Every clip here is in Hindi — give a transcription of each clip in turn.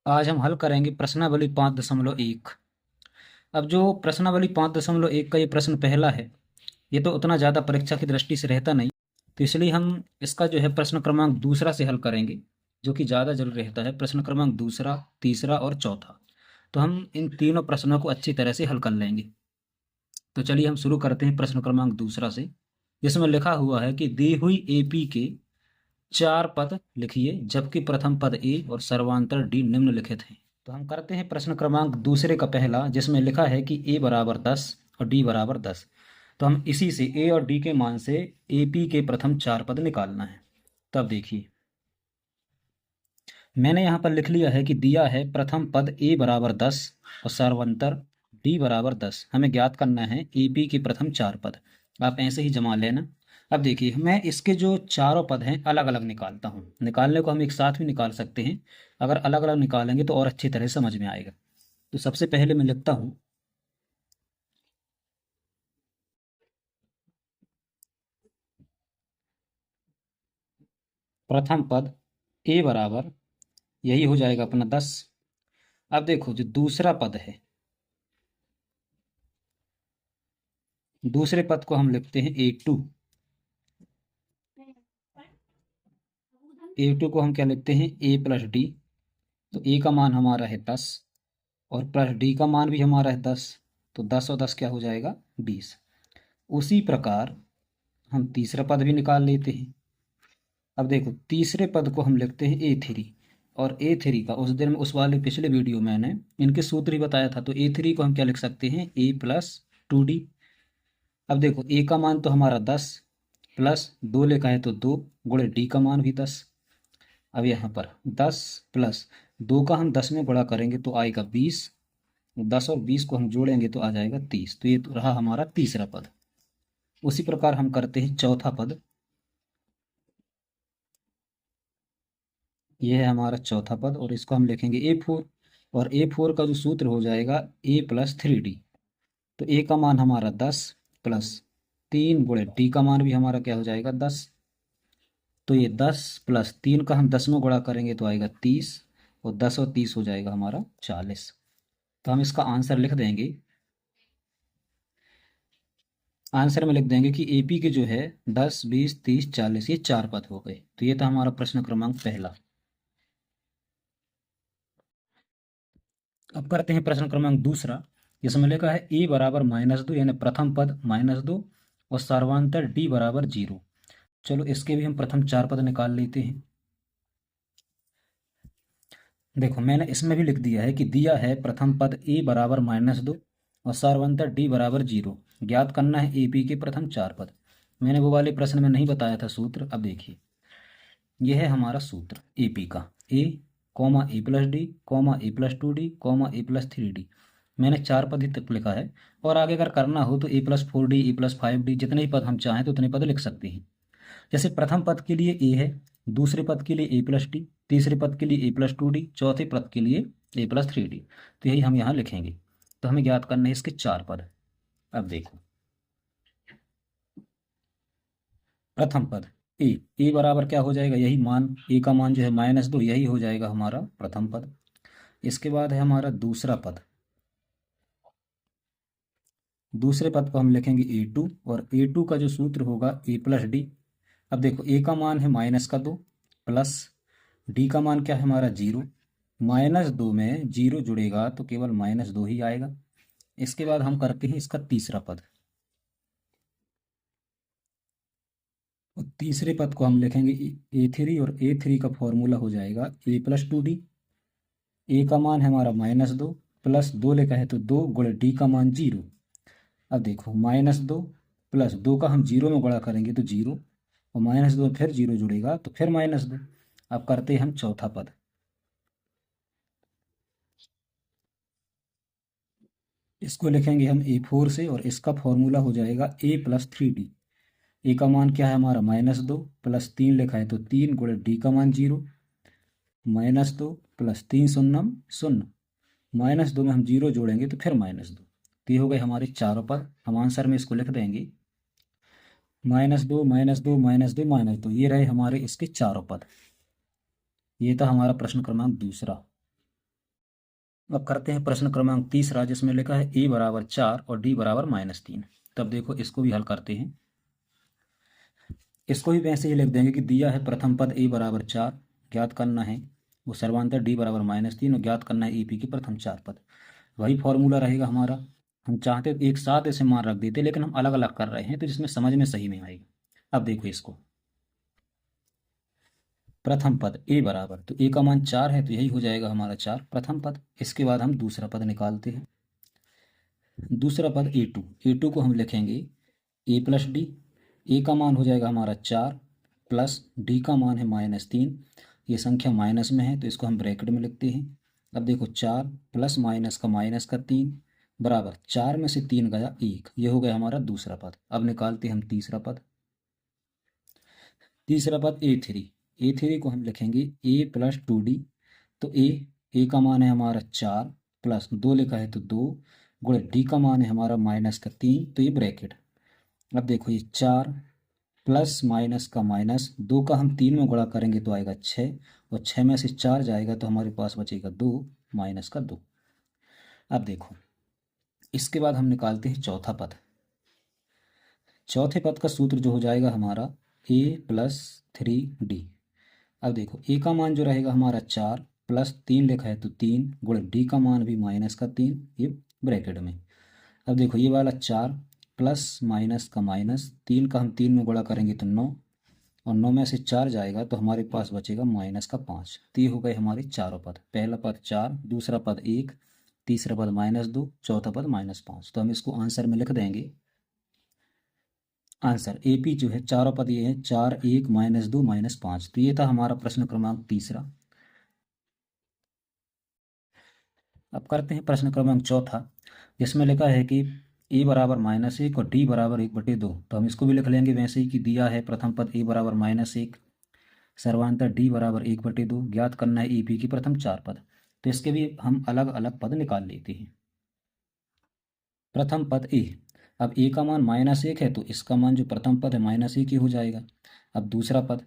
आज हम हल करेंगे प्रश्नावली 5.1। अब जो प्रश्नावली 5.1 का ये प्रश्न पहला है, ये तो उतना ज़्यादा परीक्षा की दृष्टि से रहता नहीं, तो इसलिए हम इसका जो है प्रश्न क्रमांक दूसरा से हल करेंगे, जो कि ज़्यादा जरूरी रहता है। प्रश्न क्रमांक दूसरा, तीसरा और चौथा, तो हम इन तीनों प्रश्नों को अच्छी तरह से हल कर लेंगे। तो चलिए हम शुरू करते हैं प्रश्न क्रमांक दूसरा से, जिसमें लिखा हुआ है कि दी हुई एपी के 4 पद लिखिए, जबकि प्रथम पद ए और सर्वांतर डी निम्नलिखित हैं। तो हम करते हैं प्रश्न क्रमांक दूसरे का पहला, जिसमें लिखा है कि ए बराबर 10 और डी बराबर 10। तो हम इसी से ए और डी के मान से ए पी के प्रथम 4 पद निकालना है। तब देखिए, मैंने यहाँ पर लिख लिया है कि दिया है प्रथम पद ए बराबर 10 और सर्वांतर डी बराबर 10। हमें ज्ञात करना है ए पी के प्रथम 4 पद। आप ऐसे ही जमा लेना। अब देखिए, मैं इसके जो चारों पद हैं अलग अलग निकालता हूँ। निकालने को हम एक साथ भी निकाल सकते हैं, अगर अलग अलग निकालेंगे तो और अच्छी तरह समझ में आएगा। तो सबसे पहले मैं लिखता हूँ प्रथम पद ए बराबर, यही हो जाएगा अपना 10। अब देखो, जो दूसरा पद है, दूसरे पद को हम लिखते हैं A2। A2 को हम क्या लिखते हैं, A प्लस डी। तो ए का मान हमारा है 10 और प्लस डी का मान भी हमारा है 10। तो 10 और 10 क्या हो जाएगा, 20। उसी प्रकार हम तीसरा पद भी निकाल लेते हैं। अब देखो, तीसरे पद को हम लिखते हैं A3। और A3 का उस दिन उस वाले पिछले वीडियो में मैंने इनके सूत्र ही बताया था। तो A3 को हम क्या लिख सकते हैं, A प्लस 2D। अब देखो, ए का मान तो हमारा 10 प्लस 2 लिखा है तो 2 गुणे डी का मान भी 10। अब यहाँ पर 10 प्लस 2 का हम 10 में गुणा करेंगे तो आएगा 20। 10 और 20 को हम जोड़ेंगे तो आ जाएगा 30। तो ये तो रहा हमारा तीसरा पद। उसी प्रकार हम करते हैं चौथा पद। ये है हमारा चौथा पद और इसको हम लिखेंगे A4। और A4 का जो सूत्र हो जाएगा A प्लस 3D। तो ए का मान हमारा 10 प्लस 3 गुणे डी का मान भी हमारा क्या हो जाएगा, 10। तो ये 10 प्लस 3 का हम 10 में गुणा करेंगे तो आएगा 30। और 10 और 30 हो जाएगा हमारा 40। तो हम इसका आंसर लिख देंगे। आंसर में लिख देंगे कि एपी के जो है 10, 20, 30, 40, ये 4 पद हो गए। तो ये था हमारा प्रश्न क्रमांक पहला। अब करते हैं प्रश्न क्रमांक दूसरा, जिसमें लिखा है ए बराबर -2, यानी प्रथम पद -2 और सर्वांतर डी बराबर 0। चलो इसके भी हम प्रथम 4 पद निकाल लेते हैं। देखो, मैंने इसमें भी लिख दिया है कि दिया है प्रथम पद ए बराबर -2 और सर्वांतर डी बराबर 0। ज्ञात करना है ए पी के प्रथम 4 पद। मैंने वो वाले प्रश्न में नहीं बताया था सूत्र। अब देखिए, यह है हमारा सूत्र ए पी का। ए कॉमा ए प्लस डी कॉमा ए प्लस 2D कॉमा ए प्लस 3D। मैंने 4 पद ही तक लिखा है, और आगे अगर करना हो तो ए प्लस 4D, ए प्लस 5D, जितने ही पद हम चाहें तो उतने पद लिख सकते हैं। जैसे प्रथम पद के लिए ए है, दूसरे पद के लिए ए प्लस डी, तीसरे पद के लिए ए प्लस 2D, चौथे पद के लिए ए प्लस 3D। तो यही हम यहाँ लिखेंगे। तो हमें ज्ञात करने हैं इसके 4 पद। अब देखो, प्रथम पद ए, ए बराबर क्या हो जाएगा, यही मान, ए का मान जो है -2, यही हो जाएगा हमारा प्रथम पद। इसके बाद है हमारा दूसरा पद। दूसरे पद को हम लिखेंगे A2 और A2 का जो सूत्र होगा A प्लस डी। अब देखो, ए का मान है -2 प्लस डी का मान क्या है हमारा 0। -2 में 0 जुड़ेगा तो केवल -2 ही आएगा। इसके बाद हम करते हैं इसका तीसरा पद। और तीसरे पद को हम लिखेंगे A3 और A3 का फॉर्मूला हो जाएगा A प्लस 2D। ए का मान है हमारा -2 प्लस 2 लिखा है तो 2 गुणे डी का मान 0। अब देखो, -2 प्लस 2 का हम 0 में गुणा करेंगे तो 0, और -2 फिर 0 जुड़ेगा तो फिर -2। अब करते हैं हम चौथा पद। इसको लिखेंगे हम A4 से और इसका फॉर्मूला हो जाएगा A प्लस 3D। ए का मान क्या है हमारा -2 प्लस 3 लिखा है तो 3 गुणे डी का मान 0। -2 प्लस 3 शून्यम शून्य, -2 में हम 0 जोड़ेंगे तो फिर -2। तो ये हो गए हमारे चारों पद। हम आंसर में इसको लिख देंगे -2, -2, -2, -2। ये रहे हमारे इसके चारों पद। ये था हमारा प्रश्न क्रमांक दूसरा। अब करते हैं प्रश्न क्रमांक तीसरा, जिसमें लिखा है a बराबर 4 और d बराबर -3। तब देखो इसको भी हल करते हैं। इसको भी वैसे ही लिख देंगे कि दिया है प्रथम पद a बराबर 4, ज्ञात करना है वो सर्वांतर d बराबर -3 और ज्ञात करना है ep के प्रथम 4 पद। वही फॉर्मूला रहेगा हमारा। हम चाहते तो एक साथ ऐसे मान रख देते, लेकिन हम अलग अलग कर रहे हैं तो जिसमें समझ में सही में आएगा। अब देखो इसको, प्रथम पद a बराबर, तो a का मान 4 है तो यही हो जाएगा हमारा 4 प्रथम पद। इसके बाद हम दूसरा पद निकालते हैं। दूसरा पद a2 को हम लिखेंगे a प्लस डी। ए का मान हो जाएगा हमारा 4 प्लस डी का मान है -3। ये संख्या माइनस में है तो इसको हम ब्रैकेट में लिखते हैं। अब देखो 4 प्लस माइनस का 3 बराबर 4 में से 3 गया 1। ये हो गया हमारा दूसरा पद। अब निकालते हैं हम तीसरा पद। तीसरा पद a3 को हम लिखेंगे a प्लस 2d। तो a का मान है हमारा 4 प्लस 2 लिखा है तो 2 गुणे डी का मान है हमारा -3, तो ये ब्रैकेट। अब देखो ये 4 प्लस माइनस का माइनस, 2 का हम 3 में गुणा करेंगे तो आएगा 6, और 6 में से 4 जाएगा तो हमारे पास बचेगा 2 माइनस का 2। अब देखो इसके बाद हम निकालते हैं चौथा पद। चौथे पद का सूत्र जो हो जाएगा हमारा a प्लस 3d। अब देखो a का मान जो रहेगा हमारा 4 प्लस 3 लिखा है तो 3 गुणे डी का मान भी -3, ये ब्रैकेट में। अब देखो ये वाला 4 प्लस माइनस का माइनस, 3 का हम 3 में गुणा करेंगे तो 9, और 9 में से 4 जाएगा तो हमारे पास बचेगा -5। तो ये हो गए हमारे चारों पद। पहला पद 4, दूसरा पद 1, तीसरा पद -2, चौथा पद -5। तो हम इसको आंसर में लिख देंगे। आंसर AP जो है चारों पद ये है 4, 1, -2, -5। तो ये था हमारा प्रश्न क्रमांक तीसरा। अब करते हैं प्रश्न क्रमांक चौथा, जिसमें लिखा है कि a बराबर -1 और d बराबर 1/2। तो हम इसको भी लिख लेंगे वैसे ही कि दिया है प्रथम पद a बराबर -1, सर्वांतर d बराबर 1/2, ज्ञात करना है EP की प्रथम 4 पद। तो इसके भी हम अलग अलग पद निकाल लेते हैं। प्रथम पद a, अब a का मान -1 है तो इसका मान जो प्रथम पद है -1 ही हो जाएगा। अब दूसरा पद,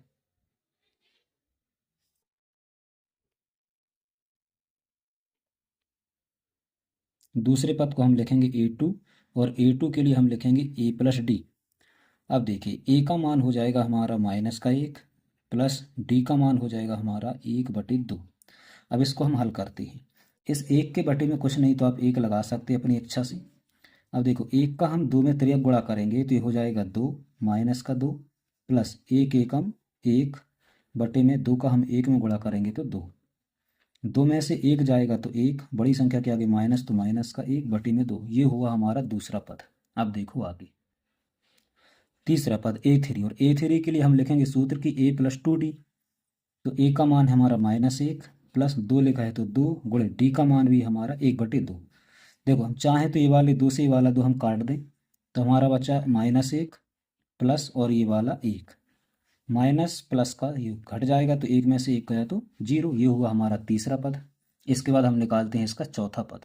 दूसरे पद को हम लिखेंगे a2, और a2 के लिए हम लिखेंगे a प्लस डी। अब देखिए a का मान हो जाएगा हमारा -1 प्लस d का मान हो जाएगा हमारा 1/2। अब इसको हम हल करते हैं। इस 1 के बटे में कुछ नहीं तो आप 1 लगा सकते हैं अपनी इच्छा से। अब देखो 1 का हम 2 में तिर्यक गुणा करेंगे तो ये हो जाएगा 2 माइनस का 2 प्लस 1 एकम 1 बटे में 2 का हम 1 में गुणा करेंगे तो 2। 2 में से 1 जाएगा तो 1, बड़ी संख्या के आगे माइनस तो माइनस का 1 बटे में 2। ये हुआ हमारा दूसरा पद। अब देखो आगे तीसरा पद a3, और a3 के लिए हम लिखेंगे सूत्र की a प्लस 2d। तो a का मान है हमारा -1 प्लस 2 लिखा है तो 2 गुणे d का मान भी हमारा 1/2। देखो हम चाहें तो ये वाले 2 से ये वाला 2 हम काट दें तो हमारा बचा -1 प्लस और ये वाला 1, माइनस प्लस का ये घट जाएगा तो 1 में से 1 गया तो 0। ये हुआ हमारा तीसरा पद। इसके बाद हम निकालते हैं इसका चौथा पद।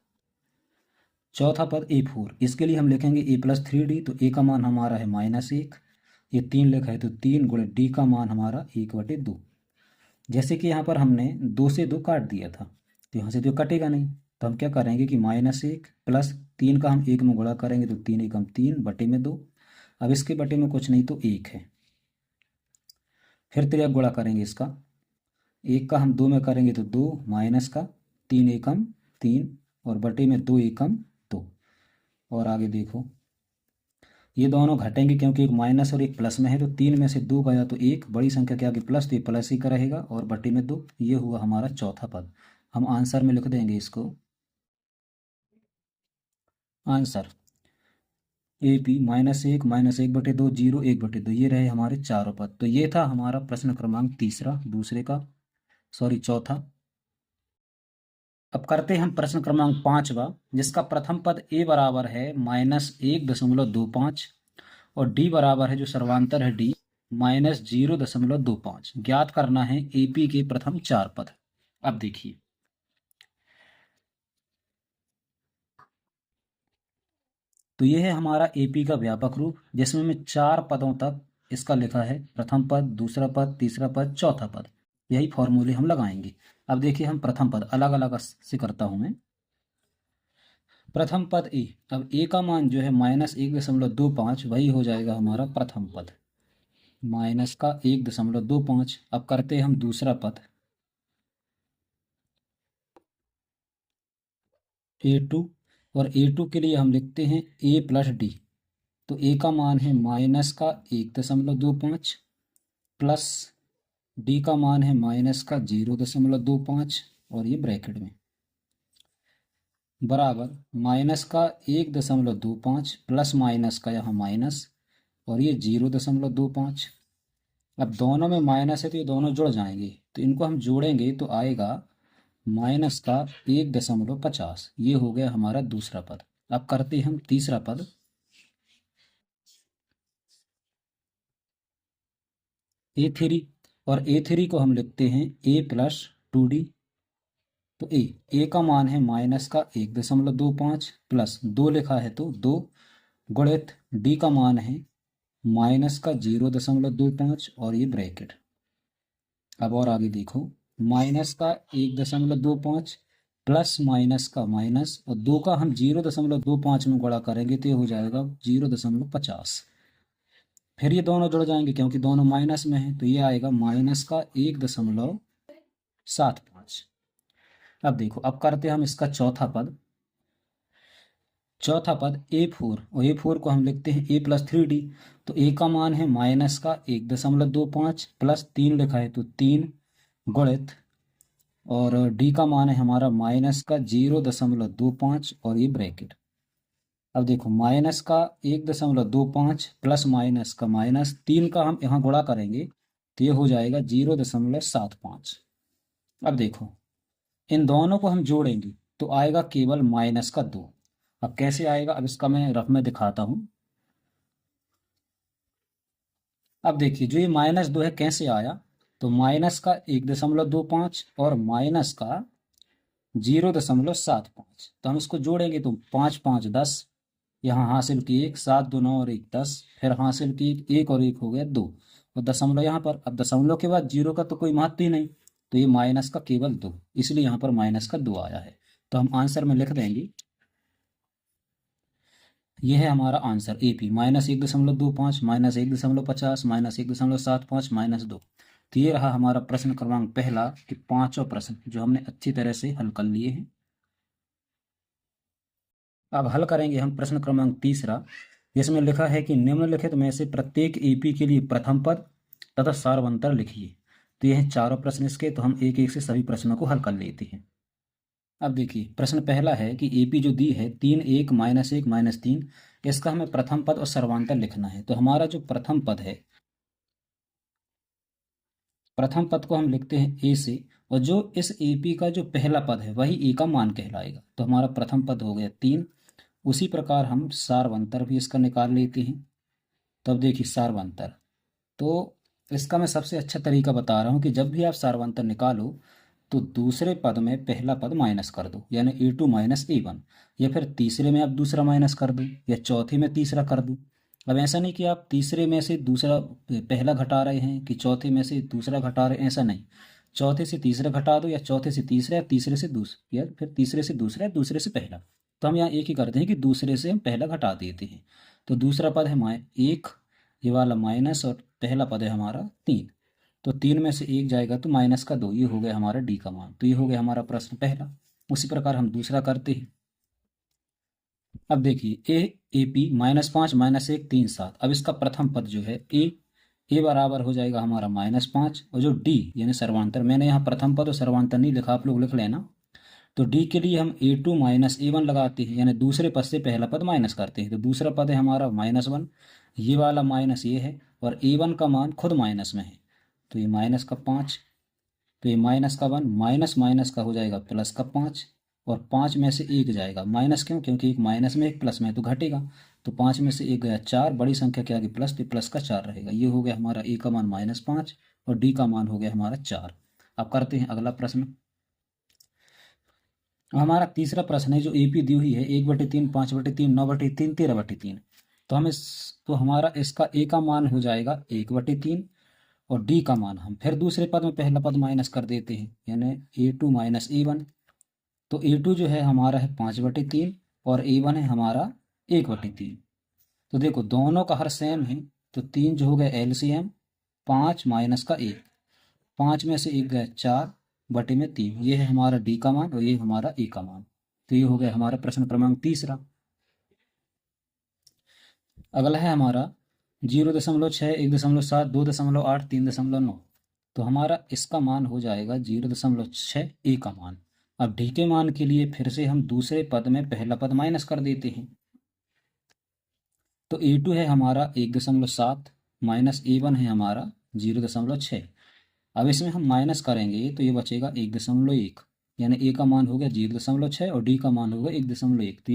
चौथा पद a4, इसके लिए हम लिखेंगे a प्लस 3d। तो a का मान हमारा है -1, ये 3 लिखा है तो 3 गुणे d का मान हमारा 1/2। जैसे कि यहाँ पर हमने 2 से 2 काट दिया था तो यहाँ से तो कटेगा नहीं, तो हम क्या करेंगे कि -1 प्लस 3 का हम 1 में गुणा करेंगे तो 3 एकम 3 बटे में 2। अब इसके बटे में कुछ नहीं तो 1 है। फिर तिर्यक गुणा करेंगे इसका, 1 का हम 2 में करेंगे तो 2 माइनस का 3 एकम 3 और बटे में 2 एकम 2। और आगे देखो ये दोनों घटेंगे क्योंकि एक माइनस और एक प्लस में है, तो 3 में से 2 गया तो 1, बड़ी संख्या के आगे प्लस तो ये प्लस ही का रहेगा और बटे में 2। ये हुआ हमारा चौथा पद। हम आंसर में लिख देंगे इसको। आंसर AP -1 0 1/2, ये रहे हमारे चारों पद। तो ये था हमारा प्रश्न क्रमांक तीसरा, दूसरे का, सॉरी चौथा। अब करते हैं हम प्रश्न क्रमांक पांचवा, जिसका प्रथम पद a बराबर है -1.25 और d बराबर है जो सर्वांतर है d -0.25। ज्ञात करना है AP के प्रथम 4 पद। अब देखिए तो यह है हमारा AP का व्यापक रूप, जिसमें मैं 4 पदों तक इसका लिखा है, प्रथम पद, दूसरा पद, तीसरा पद, चौथा पद। यही फॉर्मूले हम लगाएंगे। अब देखिए हम प्रथम पद अलग अलग से करता हूं मैं। प्रथम पद ए। अब ए का मान जो है -1.25, वही हो जाएगा हमारा प्रथम पद, माइनस का 1.25। अब करते हैं हम दूसरा पद A2, और A2 के लिए हम लिखते हैं a प्लस डी। तो a का मान है -1.25 प्लस डी का मान है -0.25, और ये ब्रैकेट में बराबर -1.25 प्लस माइनस का यहाँ माइनस, और ये 0.25। अब दोनों में माइनस है तो ये दोनों जुड़ जाएंगे, तो इनको हम जोड़ेंगे तो आएगा माइनस का 1.50। ये हो गया हमारा दूसरा पद। अब करते हैं हम तीसरा पद A3, और A3 को हम लिखते हैं a प्लस 2d। तो ए का मान है -1.25 प्लस 2 लिखा है तो 2 गुणित डी का मान है -0.25, और ये ब्रैकेट। अब और आगे देखो, माइनस का 1.25 प्लस माइनस का माइनस, और 2 का हम 0.25 में गुणा करेंगे तो ये हो जाएगा 0.50। फिर ये दोनों जुड़ जाएंगे क्योंकि दोनों माइनस में है, तो ये आएगा माइनस का 1.75। अब देखो, अब करते हैं हम इसका चौथा पद A4, और A4 को हम लिखते हैं a प्लस 3d। तो a का मान है माइनस का 1.25 प्लस 3 लिखा है तो 3 गुणित, और d का मान है हमारा माइनस का 0.25, और ये ब्रैकेट। अब देखो, माइनस का 1.25 प्लस माइनस का माइनस, 3 का हम यहाँ गुणा करेंगे तो ये हो जाएगा 0.75। अब देखो, इन दोनों को हम जोड़ेंगे तो आएगा केवल माइनस का 2। अब कैसे आएगा, अब इसका मैं रफ में दिखाता हूं। अब देखिए, जो ये -2 है कैसे आया, तो माइनस का 1.25 और माइनस का 0.75, तो हम इसको जोड़ेंगे तो 5 5 10, यहाँ हासिल की 1, 7 2 9 और 1 10, फिर हासिल की 1 और 1 हो गया 2, और दशमलव यहाँ पर। अब दशमलव के बाद 0 का तो कोई महत्व ही नहीं, तो ये माइनस का केवल 2, इसलिए यहाँ पर माइनस का 2 आया है। तो हम आंसर में लिख देंगे, यह है हमारा आंसर AP, -1.25 -1.50 -1.75 -2। तो ये रहा हमारा प्रश्न क्रमांक पहला कि पांचों प्रश्न जो हमने अच्छी तरह से हल कर लिए हैं। अब हल करेंगे हम प्रश्न क्रमांक तीसरा, जिसमें लिखा है कि निम्नलिखित में से प्रत्येक AP के लिए प्रथम पद तथा सार्वंतर लिखिए। तो यह चारों प्रश्न इसके, तो हम एक एक से सभी प्रश्नों को हल कर लेते हैं। अब देखिए, प्रश्न पहला है कि AP जो दी है 3 1 -1 -3, इसका हमें प्रथम पद और सर्वांतर लिखना है। तो हमारा जो प्रथम पद है, प्रथम पद को हम लिखते हैं A से, और जो इस AP का जो पहला पद है वही A का मान कहलाएगा। तो हमारा प्रथम पद हो गया 3। उसी प्रकार हम सार्वंतर भी इसका निकाल लेते हैं। तब देखिए, सार्वंतर, तो इसका मैं सबसे अच्छा तरीका बता रहा हूँ कि जब भी आप सार्वंतर निकालो तो दूसरे पद में पहला पद माइनस कर दो, यानी A2 - A1, या फिर तीसरे में आप दूसरा माइनस कर दो, या चौथे में तीसरा कर दो। अब ऐसा नहीं कि आप तीसरे में से दूसरा पहला घटा रहे हैं कि चौथे में से दूसरा घटा रहे हैं, ऐसा नहीं। चौथे से तीसरा घटा दो, या चौथे से तीसरा, या तीसरे से दूसरा, या फिर तीसरे से दूसरा, या दूसरे से पहला। तो हम यहाँ एक ही करते हैं कि दूसरे से हम पहला घटा देते हैं। तो दूसरा पद है 1, ये वाला माइनस, और पहला पद है हमारा 3। तो 3 में से 1 जाएगा तो -2, ये हो गया हमारा डी का मान। तो ये हो गया हमारा प्रश्न पहला। उसी प्रकार हम दूसरा करते हैं। अब देखिए, AP -5 -1 3 7। अब इसका प्रथम पद जो है ए बराबर हो जाएगा हमारा -5, और जो डी यानी सर्वांतर, मैंने यहाँ प्रथम पद और सर्वांतर नहीं लिखा, आप लोग लिख लेना। तो डी के लिए हम A2 - A1 लगाते हैं, यानी दूसरे पद से पहला पद माइनस करते हैं। तो दूसरा पद है हमारा -1, ये वाला माइनस ये है, और A1 का मान खुद माइनस में है, तो ये माइनस का 5। तो ये माइनस का 1 माइनस माइनस का हो जाएगा प्लस का 5, और 5 में से 1 जाएगा माइनस, क्यों, क्योंकि एक माइनस में एक प्लस में है तो घटेगा। तो 5 में से 1 गया 4, बड़ी संख्या के आगे प्लस, तो प्लस का 4 रहेगा। ये हो गया हमारा A का मान -5, और डी का मान हो गया हमारा 4। अब करते हैं अगला प्रश्न। हमारा तीसरा प्रश्न है जो AP दी हुई है 1/3 5/3 9/3 13/3। तो हम इस तो हमारा इसका A का मान हो जाएगा 1/3, और डी का मान हम फिर दूसरे पद में पहला पद माइनस कर देते हैं, यानी A2 - A1। तो A2 जो है हमारा है 5/3, और A1 है हमारा 1/3। तो देखो दोनों का हर सेम है, तो 3 जो हो गया LCM, 5 माइनस का 1, 5 में से 1 गया 4/3। ये है हमारा D का मान और ये हमारा A का मान। तो ये हो गया हमारा प्रश्न क्रमांक तीसरा। अगला है हमारा 0.6, 1.7, 2.8, 3.9। तो हमारा इसका मान हो जाएगा 0.6 A का मान। अब D के मान के लिए फिर से हम दूसरे पद में पहला पद माइनस कर देते हैं। तो A2 है हमारा 1.7 माइनस A1 है हमारा 0.6। अब इसमें हम माइनस करेंगे तो ये बचेगा 1.1, यानी A का मान हो गया 0.6 और D का मान होगा 1.1। तो ये